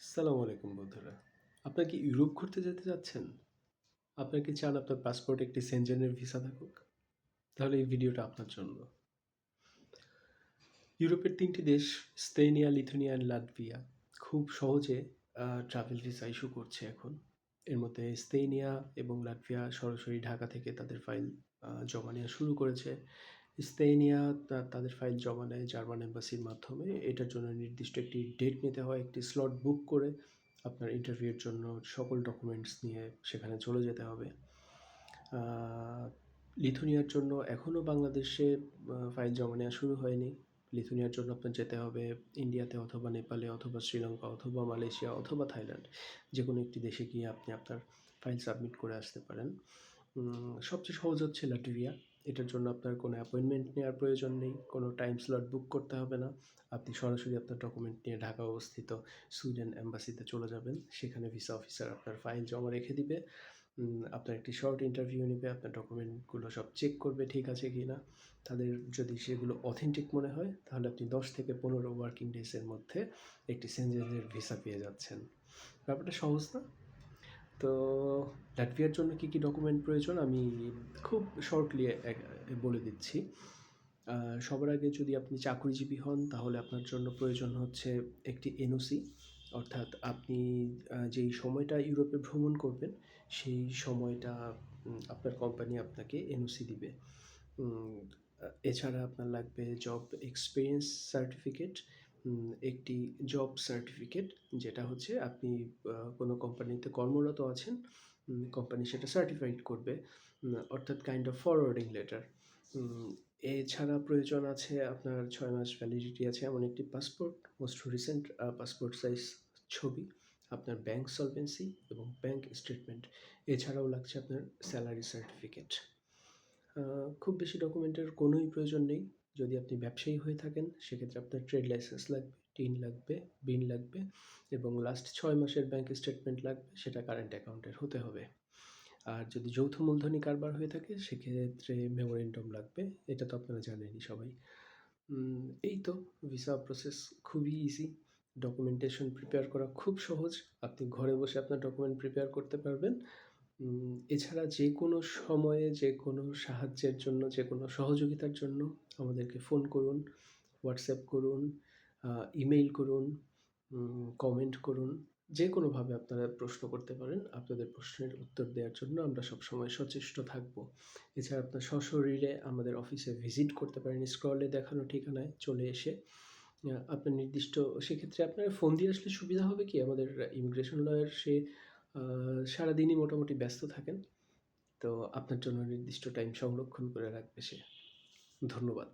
আসসালামু আলাইকুম বন্ধুরা। আপনারা কি ইউরোপ ঘুরতে যেতে চাচ্ছেন? আপনারা কি চান আপনার পাসপোর্টে একটি সেনজেনের ভিসা থাকুক? তাহলে এই ভিডিওটা আপনার জন্য। ইউরোপের ৩ টি দেশ স্তেনিয়া, লিথুয়ানিয়া অ্যান্ড লাটভিয়া খুব সহজে ট্রাভেল ভিসা ইস্যু করছে এখন। এর মধ্যে স্তেনিয়া এবং লাটভিয়া সরাসরি ঢাকা থেকে তাদের ফাইল জমা নেওয়া শুরু করেছে। স্তেনিয়া তাদের ফাইল জমা নেয় জার্মান এম্বাসির মাধ্যমে। এটার জন্য নির্দিষ্ট একটি ডেট নিতে হয়, একটি স্লট বুক করে আপনার ইন্টারভিউয়ের জন্য সকল ডকুমেন্টস নিয়ে সেখানে চলে যেতে হবে। লিথুনিয়ার জন্য এখনও বাংলাদেশে ফাইল জমা নেওয়া শুরু হয়নি। লিথুনিয়ার জন্য আপনার যেতে হবে ইন্ডিয়াতে অথবা নেপালে অথবা শ্রীলঙ্কা অথবা মালয়েশিয়া অথবা থাইল্যান্ড। যেকোনো একটি দেশে গিয়ে আপনি আপনার ফাইল সাবমিট করে আসতে পারেন। সবচেয়ে সহজ হচ্ছে লাটভিয়া। এটার জন্য আপনার কোনো অ্যাপয়েন্টমেন্ট নেওয়ার প্রয়োজন নেই, কোনো টাইম স্লট বুক করতে হবে না। আপনি সরাসরি আপনার ডকুমেন্ট নিয়ে ঢাকা অবস্থিত সুইডেন এম্বাসিতে চলে যাবেন। সেখানে ভিসা অফিসার আপনার ফাইল জমা রেখে দিবে। আপনার একটি শর্ট ইন্টারভিউ নেবে, আপনার ডকুমেন্টগুলো সব চেক করবে ঠিক আছে কি না। তাদের যদি সেগুলো অথেন্টিক মনে হয় তাহলে আপনি 10 থেকে 15 ওয়ার্কিং ডেজের মধ্যে একটি সেনজেনের ভিসা পেয়ে যাচ্ছেন। ব্যাপারটা সহজ না? তো লাটভিয়ার জন্য কী কী ডকুমেন্ট প্রয়োজন আমি খুব শর্টলি বলে দিচ্ছি। সবার আগে যদি আপনি চাকরিজীবী হন তাহলে আপনার জন্য প্রয়োজন হচ্ছে একটি এনওসি, অর্থাৎ আপনি যেই সময়টা ইউরোপে ভ্রমণ করবেন সেই সময়টা আপনার কোম্পানি আপনাকে এনওসি দিবে। এছাড়া আপনার লাগবে জব এক্সপিরিয়েন্স সার্টিফিকেট, একটি জব সার্টিফিকেট, যেটা হচ্ছে আপনি কোনো কোম্পানিতে কর্মরত আছেন, কোম্পানি সেটা সার্টিফাইড করবে, অর্থাৎ কাইন্ড অফ ফরওয়ার্ডিং লেটার। এছাড়া প্রয়োজন আছে আপনার 6 মাস ভ্যালিডিটি আছে এমন একটি passport, most recent passport size ছবি, আপনার ব্যাংক সলভেন্সি এবং ব্যাংক স্টেটমেন্ট। এছাড়াও লাগছে আপনার স্যালারি সার্টিফিকেট। খুব বেশি ডকুমেন্টের কোনোই প্রয়োজন নেই। যদি আপনি ব্যবসায়ী হয়ে থাকেন সেক্ষেত্রে আপনার ট্রেড লাইসেন্স লাগবে, টিন লাগবে, বিন লাগবে এবং লাস্ট 6 মাসের ব্যাংক স্টেটমেন্ট লাগবে, সেটা কারেন্ট অ্যাকাউন্টের হতে হবে। আর যদি যৌথ মূলধনী কারবার হয়ে থাকে সেক্ষেত্রে মেমোরেন্ডাম লাগবে। এটা তো আপনারা জানেনই সবাই। এই তো ভিসা প্রসেস খুবই ইজি। ডকুমেন্টেশন প্রিপেয়ার করা খুব সহজ। আপনি ঘরে বসে আপনার ডকুমেন্ট প্রিপেয়ার করতে পারবেন। এছাড়া যে কোনো সময়ে যে কোনো সাহায্যের জন্য, যে কোনো সহযোগিতার জন্য আমাদেরকে ফোন করুন, হোয়াটসঅ্যাপ করুন, ইমেইল করুন, কমেন্ট করুন। যে কোনোভাবে আপনারা প্রশ্ন করতে পারেন। আপনাদের প্রশ্নের উত্তর দেওয়ার জন্য আমরা সবসময় সচেষ্ট থাকব। এছাড়া আপনার সশরীরে আমাদের অফিসে ভিজিট করতে পারেন স্ক্রলে দেখানো ঠিকানায় চলে এসে। আপনার নির্দিষ্ট সেক্ষেত্রে আপনারা ফোন দিয়ে আসলে সুবিধা হবে কি, আমাদের ইমিগ্রেশন লয়ার সে সারাদিনই মোটামুটি ব্যস্ত থাকেন। তো আপনার জন্য নির্দিষ্ট টাইম সংরক্ষণ করে রাখবে সে। ধন্যবাদ।